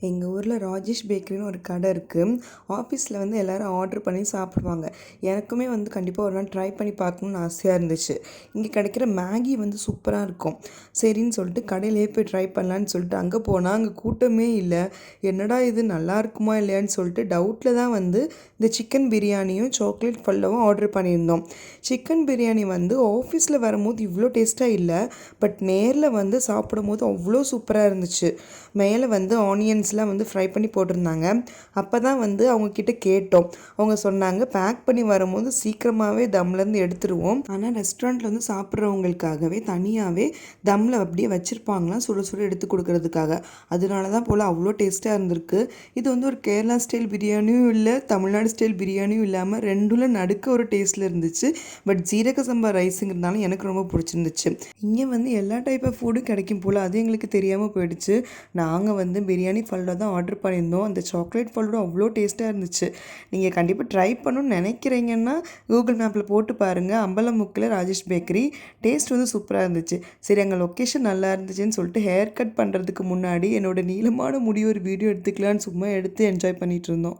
எங்கள் ஊரில் ராஜேஷ் பேக்கரின்னு ஒரு கடை இருக்குது. ஆஃபீஸில் வந்து எல்லோரும் ஆர்டர் பண்ணி சாப்பிடுவாங்க. எனக்குமே வந்து கண்டிப்பாக ஒரு நாள் ட்ரை பண்ணி பார்க்கணுன்னு ஆசையாக இருந்துச்சு. இங்கே கிடைக்கிற மேகி வந்து சூப்பராக இருக்கும். சரின்னு சொல்லிட்டு கடையிலேயே போய் ட்ரை பண்ணலான்னு சொல்லிட்டு அங்கே போனால் அங்கே கூட்டமே இல்லை. என்னடா இது நல்லா இருக்குமா இல்லையான்னு சொல்லிட்டு டவுட்டில் தான் வந்து இந்த சிக்கன் பிரியாணியும் சாக்லேட் ஃபல்லவும் ஆர்டர் பண்ணியிருந்தோம். சிக்கன் பிரியாணி வந்து ஆஃபீஸில் வரும்போது இவ்வளோ டேஸ்ட்டாக இல்லை, பட் நேரில் வந்து சாப்பிடும் போது அவ்வளோ சூப்பராக இருந்துச்சு. மேலே வந்து ஆனியன்ஸ்லாம் வந்து ஃப்ரை பண்ணி போட்டிருந்தாங்க. அப்போ தான் வந்து அவங்கக்கிட்ட கேட்டோம். அவங்க சொன்னாங்க, பேக் பண்ணி வரும்போது சீக்கிரமாகவே தம்லேருந்து எடுத்துருவோம், ஆனால் ரெஸ்டாரண்ட்டில் வந்து சாப்பிட்றவங்களுக்காகவே தனியாகவே தம்மில் அப்படியே வச்சுருப்பாங்களாம் சுட சுட எடுத்து கொடுக்கறதுக்காக. அதனால தான் போல் அவ்வளோ டேஸ்ட்டாக இருந்திருக்கு. இது வந்து ஒரு கேரளா ஸ்டைல் பிரியாணியும் இல்லை, தமிழ்நாடு ஸ்டைல் பிரியாணியும் இல்லாமல் ரெண்டுல நடுக்க ஒரு டேஸ்ட்டில் இருந்துச்சு. பட் ஜீரக சம்பா ரைஸுங்கிறதுனால எனக்கு ரொம்ப பிடிச்சிருந்துச்சு. இங்கே வந்து எல்லா டைப் ஆஃப் ஃபுட்டும் கிடைக்கும் போல், அது எங்களுக்கு தெரியாமல் போயிடுச்சு. நாங்கள் வந்து பிரியாணி ஃபல்டா தான் ஆர்டர் பண்ணியிருந்தோம். அந்த சாக்லேட் ஃபல்டா அவ்வளோ டேஸ்ட்டாக இருந்துச்சு. நீங்கள் கண்டிப்பாக ட்ரை பண்ணணும்னு நினைக்கிறீங்கன்னா கூகுள் மேப்பில் போட்டு பாருங்கள். அம்பலமுக்கில் ராஜேஷ் பேக்கரி. டேஸ்ட் வந்து சூப்பராக இருந்துச்சு. சரி, அங்கே லொக்கேஷன் நல்லா இருந்துச்சுன்னு சொல்லிட்டு ஹேர் கட் பண்ணுறதுக்கு முன்னாடி என்னோடய நீளமான முடி ஒரு வீடியோ எடுத்துக்கலான்னு சும்மா எடுத்து என்ஜாய் பண்ணிகிட்டு இருந்தோம்.